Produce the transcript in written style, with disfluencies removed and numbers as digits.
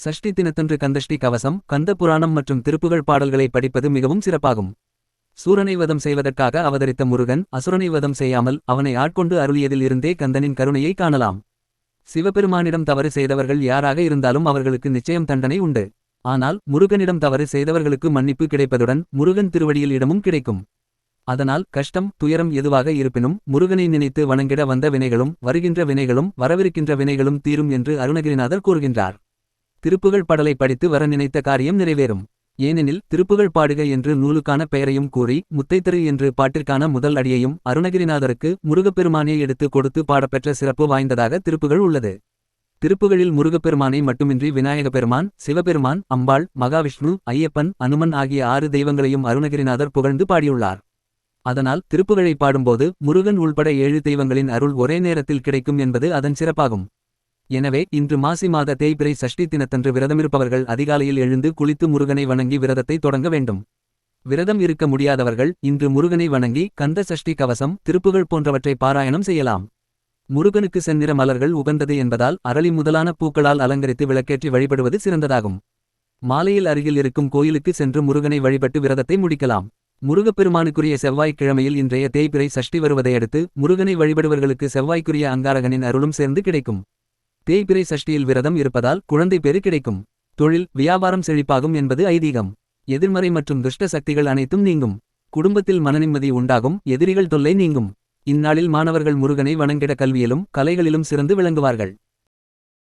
சஷ்டி தினத்தன்று கந்தஷ்டி கவசம், கந்த புராணம் மற்றும் திருப்புகழ் பாடல்களை படிப்பது மிகவும் சிறப்பாகும். சூரனை வதம் செய்வதற்காக அவதரித்த முருகன் அசுரனை வதம் செய்யாமல் அவனை ஆட்கொண்டு அருளியதில் இருந்தே கந்தனின் கருணையை காணலாம். சிவபெருமானிடம் தவறு செய்தவர்கள் யாராக இருந்தாலும் அவர்களுக்கு நிச்சயம் தண்டனை உண்டு. ஆனால் முருகனிடம் தவறு செய்தவர்களுக்கு மன்னிப்பு கிடைப்பதுடன் முருகன் திருவடியில் இடமும் கிடைக்கும். அதனால் கஷ்டம் துயரம் எதுவாக இருப்பினும் முருகனை நினைத்து வணங்கிட வந்த வினைகளும் வருகின்ற வினைகளும் வரவிருக்கின்ற வினைகளும் தீரும் என்று அருணகிரிநாதர் கூறுகின்றார். திருப்புகழ் பாடலை படித்து வர நினைத்த காரியம் நிறைவேறும். ஏனெனில் திருப்புகழ் பாடுக என்று நூலுக்கான பெயரையும் கூறி முத்தைத்தரு என்று பாட்டிற்கான முதல் அடியையும் அருணகிரிநாதருக்கு முருகப்பெருமானே எடுத்து கொடுத்து பாடப்பெற்ற சிறப்பு வாய்ந்ததாக திருப்புகழ் உள்ளது. திருப்புகழில் முருகப்பெருமானை மட்டுமின்றி விநாயக பெருமான், சிவபெருமான், அம்பாள், மகாவிஷ்ணு, ஐயப்பன், அனுமன் ஆகிய 6 தெய்வங்களையும் அருணகிரிநாதர் புகழ்ந்து பாடியுள்ளார். அதனால் திருப்புகழை பாடும்போது முருகன் உள்பட 7 தெய்வங்களின் அருள் ஒரே நேரத்தில் கிடைக்கும் என்பது அதன் சிறப்பாகும். எனவே இன்று மாசி மாத தேய்பிறை சஷ்டி தினத்தன்று விரதமிருப்பவர்கள் அதிகாலையில் எழுந்து குளித்து முருகனை வணங்கி விரதத்தை தொடங்க வேண்டும். விரதம் இருக்க முடியாதவர்கள் இன்று முருகனை வணங்கி கந்த சஷ்டி கவசம், திருப்புகழ் போன்றவற்றை பாராயணம் செய்யலாம். முருகனுக்கு செந்நிற மலர்கள் உகந்தது என்பதால் அரளி முதலான பூக்களால் அலங்கரித்து விளக்கேற்றி வழிபடுவது சிறந்ததாகும். மாலையில் அருகில் இருக்கும் கோயிலுக்கு சென்று முருகனை வழிபட்டு விரதத்தை முடிக்கலாம். முருகப்பெருமானுக்குரிய செவ்வாய்க்கிழமையில் இன்றைய தேய்பிறை சஷ்டி வருவதையடுத்து முருகனை வழிபடுவர்களுக்கு செவ்வாய்க்குரிய அங்காரகனின் அருளும் சேர்ந்து கிடைக்கும். தேய்பிறை சஷ்டியில் விரதம் இருப்பதால் குழந்தை பேறு கிடைக்கும். தொழில் வியாபாரம் செழிப்பாகும் என்பது ஐதீகம். எதிர்மறை மற்றும் துஷ்ட சக்திகள் அனைத்தும் நீங்கும். குடும்பத்தில் மனநிம்மதி உண்டாகும். எதிரிகள் தொல்லை நீங்கும். இந்நாளில் மாணவர்கள் முருகனை வணங்கிட கல்வியிலும் கலைகளிலும் சிறந்து விளங்குவார்கள்.